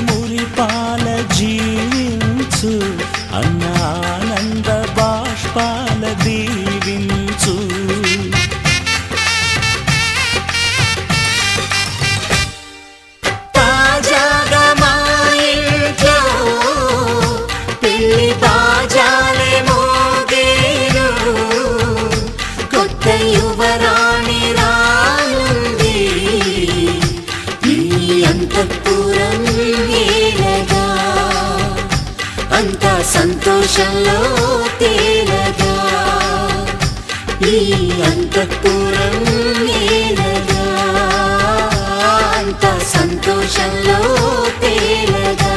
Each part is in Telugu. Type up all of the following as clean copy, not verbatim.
మురిపాల జీవించు అన్న ఆనంద బాష్పాల దీవించు తాజాగా మా ఇంట్లో పెళ్లి బాజాలే మోగేరు కొత్త యువరాణి రానుంది ఈ అంతఃపురం ఏలగా అంతా సంతోషంలో తేలగా ఈ అంతఃపురం ఏలగా అంతా సంతోషంలో తేలగా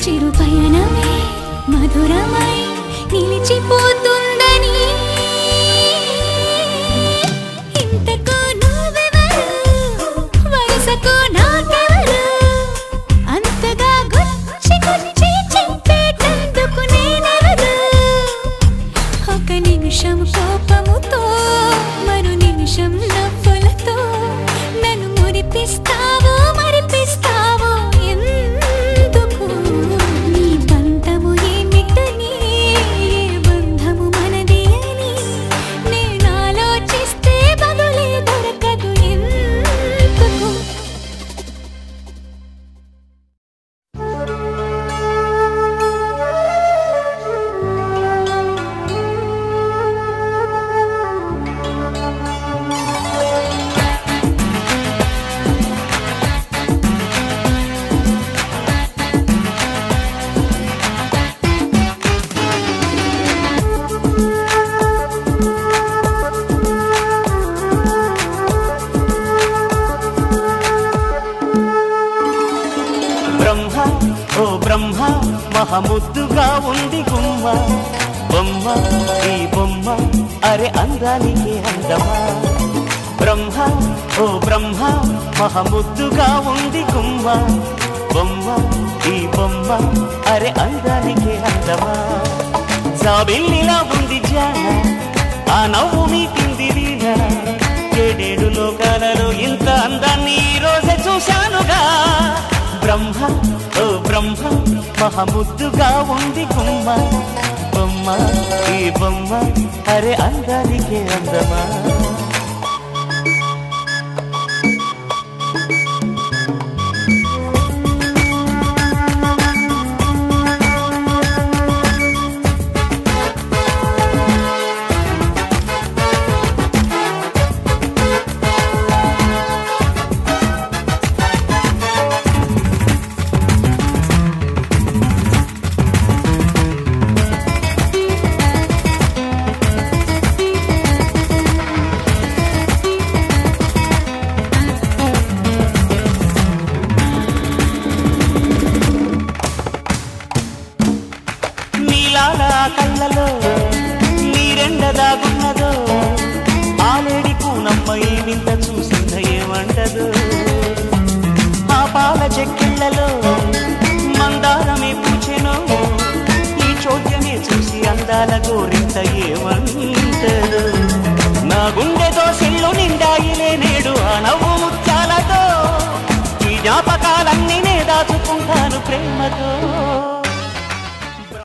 చిరు పయనమే మధురమై నిలిచిపోతుందని ఇంతకు నువ్వెవరు వయసకు నాకెవరు అంతగా గుచ్చి గుచ్చి చింపేటందుకు నేనెవరు ఒక నిమిషం కోపముతో మరు నిమిషం నవ్వులతో నన్ను మురిపిస్తావో మరిపిస్తావో ఎందుకు నీ బంధము ఏమిటని ఏ బంధము మనది అని నేను ఆలోచిస్తే బదులే దొరకదు ఎందుకు బ్రహ్మ ఓ బ్రహ్మ మహముద్దుగా ఉంది గుమ్మ బొమ్మ ఈ బొమ్మ అరే అందానికి అందమా బ్రహ్మ ఓ బ్రహ్మ మహముద్దుగా ఉంది గుమ్మ బొమ్మ ఈ బొమ్మ అరే అందానికి అందమా జాబిల్లిలా ఉంది జాన ఆ నవ్వు మీకింది వీణ ఏడేడు లోకాలలో ఇంత అందాన్ని ఈ రోజే చూశానుగా బ్రహ్మ ఓ బ్రహ్మ మహముద్దుగా ఉంది గుమ్మ బొమ్మ ఈ బొమ్మ అరే అందానికి అందమా కళ్ళలో నీరెండ దాగున్నదో ఆలేడి కూనమ్మ ఏమింత చూసింద ఏమంటదో ఆ పాల చెక్కిళ్ళలో మందారమే పూచెనో ఈ చోద్యమే చూసి అందాల గోరింత ఏమంటదో నా గుండెతో సిల్లు నిండాయిలే నేడు ఆ నవ్వు ముత్యాలతో ఈ జ్ఞాపకాలన్నీ నే దాచుకుంటాను ప్రేమతో